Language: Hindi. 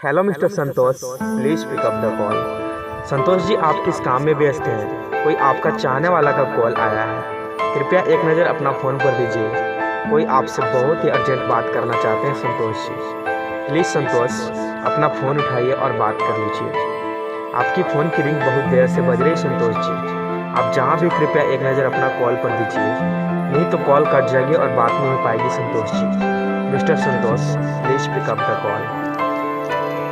Hello mister Santosh, please pick up the call. Santosh ji, आप किस काम में व्यस्त हैं? कोई आपका चाहने वाला का कॉल आया है। कृपया एक नज़र अपना फ़ोन पर दीजिए। कोई आपसे बहुत ही अर्जेंट बात करना चाहते हैं संतोष जी। प्लीज़ संतोष, अपना फ़ोन उठाइए और बात कर लीजिए। आपकी फ़ोन की रिंग बहुत देर से बज रही संतोष जी। आप जहाँ भी कृपया एक नज़र अपना कॉल पर दीजिए, नहीं तो कॉल कट जाएगी और बात नहीं हो पाएगी Santosh ji. Mister Santosh, please pick up the call.